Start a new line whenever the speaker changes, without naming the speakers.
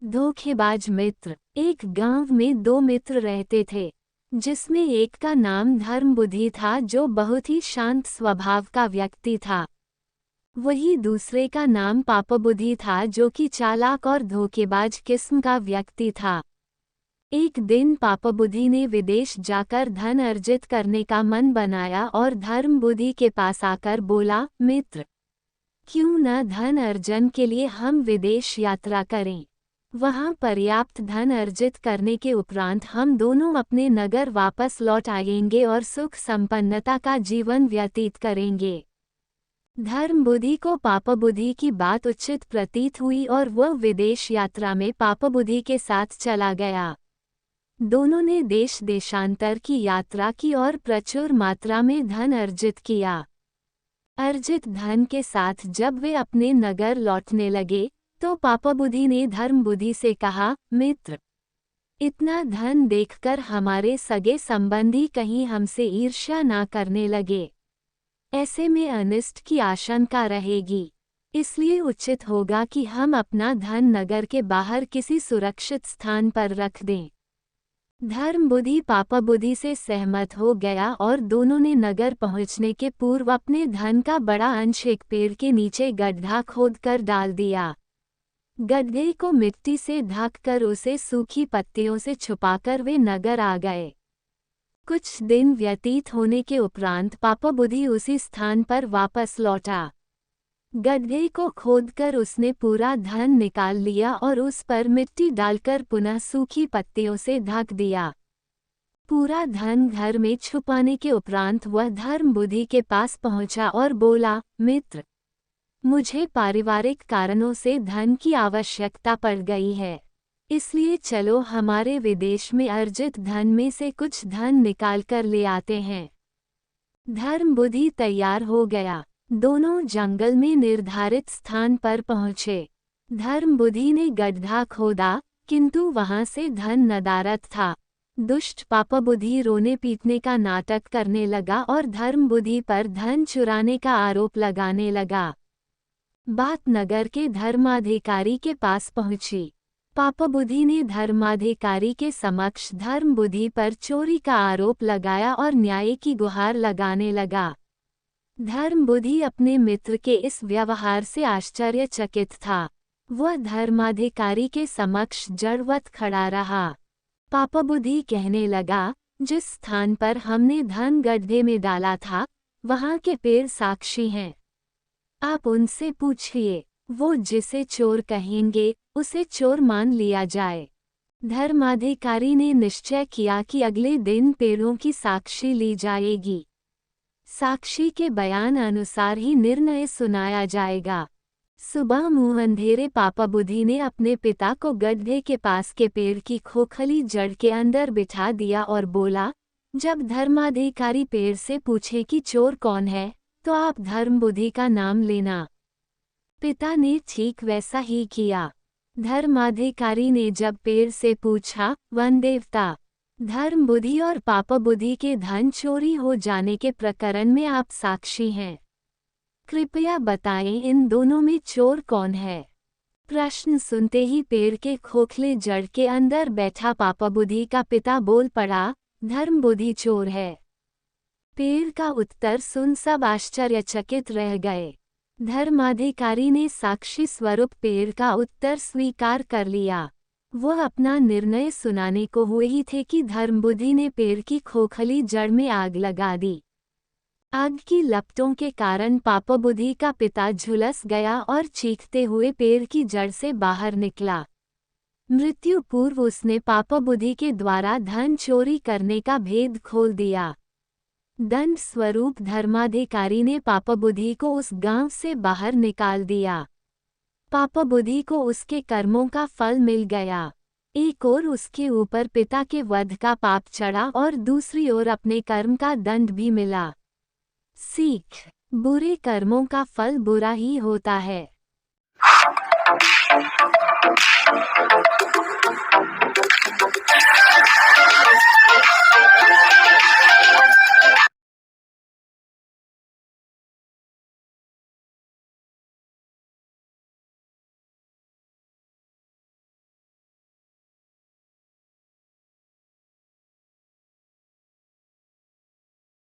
धोखेबाज मित्र। एक गांव में दो मित्र रहते थे, जिसमें एक का नाम धर्मबुद्धि था जो बहुत ही शांत स्वभाव का व्यक्ति था। वही दूसरे का नाम पापबुद्धि था जो कि चालाक और धोखेबाज किस्म का व्यक्ति था। एक दिन पापबुद्धि ने विदेश जाकर धन अर्जित करने का मन बनाया और धर्मबुद्धि के पास आकर बोला, मित्र, क्यों न धन अर्जन के लिए हम विदेश यात्रा करें। वहां पर्याप्त धन अर्जित करने के उपरांत हम दोनों अपने नगर वापस लौट आएंगे और सुख संपन्नता का जीवन व्यतीत करेंगे। धर्मबुद्धि को पापबुद्धि की बात उचित प्रतीत हुई और वह विदेश यात्रा में पापबुद्धि के साथ चला गया। दोनों ने देश देशांतर की यात्रा की और प्रचुर मात्रा में धन अर्जित किया। अर्जित धन के साथ जब वे अपने नगर लौटने लगे तो पापबुद्धि ने धर्मबुद्धि से कहा, मित्र, इतना धन देखकर हमारे सगे संबंधी कहीं हमसे ईर्ष्या ना करने लगे। ऐसे में अनिष्ट की आशंका रहेगी, इसलिए उचित होगा कि हम अपना धन नगर के बाहर किसी सुरक्षित स्थान पर रख दें। धर्मबुद्धि पापबुद्धि से सहमत हो गया और दोनों ने नगर पहुंचने के पूर्व अपने धन का बड़ा अंश एक पेड़ के नीचे गड्ढा खोदकर डाल दिया। गड्ढे को मिट्टी से ढककर उसे सूखी पत्तियों से छुपाकर वे नगर आ गए। कुछ दिन व्यतीत होने के उपरांत पापबुद्धि उसी स्थान पर वापस लौटा। गड्ढे को खोदकर उसने पूरा धन निकाल लिया और उस पर मिट्टी डालकर पुनः सूखी पत्तियों से ढक दिया। पूरा धन घर में छुपाने के उपरांत वह धर्मबुद्धि के पास पहुंचा और बोला, मित्र, मुझे पारिवारिक कारणों से धन की आवश्यकता पड़ गई है, इसलिए चलो हमारे विदेश में अर्जित धन में से कुछ धन निकाल कर ले आते हैं। धर्मबुद्धि तैयार हो गया। दोनों जंगल में निर्धारित स्थान पर पहुंचे। धर्मबुद्धि ने गड्ढा खोदा, किंतु वहां से धन नदारद था। दुष्ट पापबुद्धि रोने पीटने का नाटक करने लगा और धर्मबुद्धि पर धन चुराने का आरोप लगाने लगा। बात नगर के धर्माधिकारी के पास पहुंची। पापबुद्धि ने धर्माधिकारी के समक्ष धर्मबुद्धि पर चोरी का आरोप लगाया और न्याय की गुहार लगाने लगा। धर्मबुद्धि अपने मित्र के इस व्यवहार से आश्चर्यचकित था। वह धर्माधिकारी के समक्ष जड़वत खड़ा रहा। पापबुद्धि कहने लगा, जिस स्थान पर हमने धन गड्ढे में डाला था, वहां के पेड़ साक्षी हैं। आप उनसे पूछिए, वो जिसे चोर कहेंगे उसे चोर मान लिया जाए। धर्माधिकारी ने निश्चय किया कि अगले दिन पेड़ों की साक्षी ली जाएगी। साक्षी के बयान अनुसार ही निर्णय सुनाया जाएगा। सुबह मुंह अंधेरे पापबुद्धि ने अपने पिता को गड्ढे के पास के पेड़ की खोखली जड़ के अंदर बिठा दिया और बोला, जब धर्माधिकारी पेड़ से पूछे कि चोर कौन है, तो आप धर्मबुद्धि का नाम लेना। पिता ने ठीक वैसा ही किया। धर्माधिकारी ने जब पेड़ से पूछा, वन देवता, धर्मबुद्धि और पापबुद्धि के धन चोरी हो जाने के प्रकरण में आप साक्षी हैं। कृपया बताएं इन दोनों में चोर कौन है। प्रश्न सुनते ही पेड़ के खोखले जड़ के अंदर बैठा पापबुद्धि का पिता बोल पड़ा, धर्मबुद्धि चोर है। पेड़ का उत्तर सुन सब आश्चर्यचकित रह गए। धर्माधिकारी ने साक्षी स्वरूप पेड़ का उत्तर स्वीकार कर लिया। वह अपना निर्णय सुनाने को हुए ही थे कि धर्मबुद्धि ने पेड़ की खोखली जड़ में आग लगा दी। आग की लपटों के कारण पापबुद्धि का पिता झुलस गया और चीखते हुए पेड़ की जड़ से बाहर निकला। मृत्यु पूर्व उसने पापबुद्धि के द्वारा धन चोरी करने का भेद खोल दिया। दंड स्वरूप धर्माधिकारी ने पापबुद्धि को उस गांव से बाहर निकाल दिया। पापबुद्धि को उसके कर्मों का फल मिल गया। एक ओर उसके ऊपर पिता के वध का पाप चढ़ा और दूसरी ओर अपने कर्म का दंड भी मिला। सीख, बुरे कर्मों का फल बुरा ही होता है।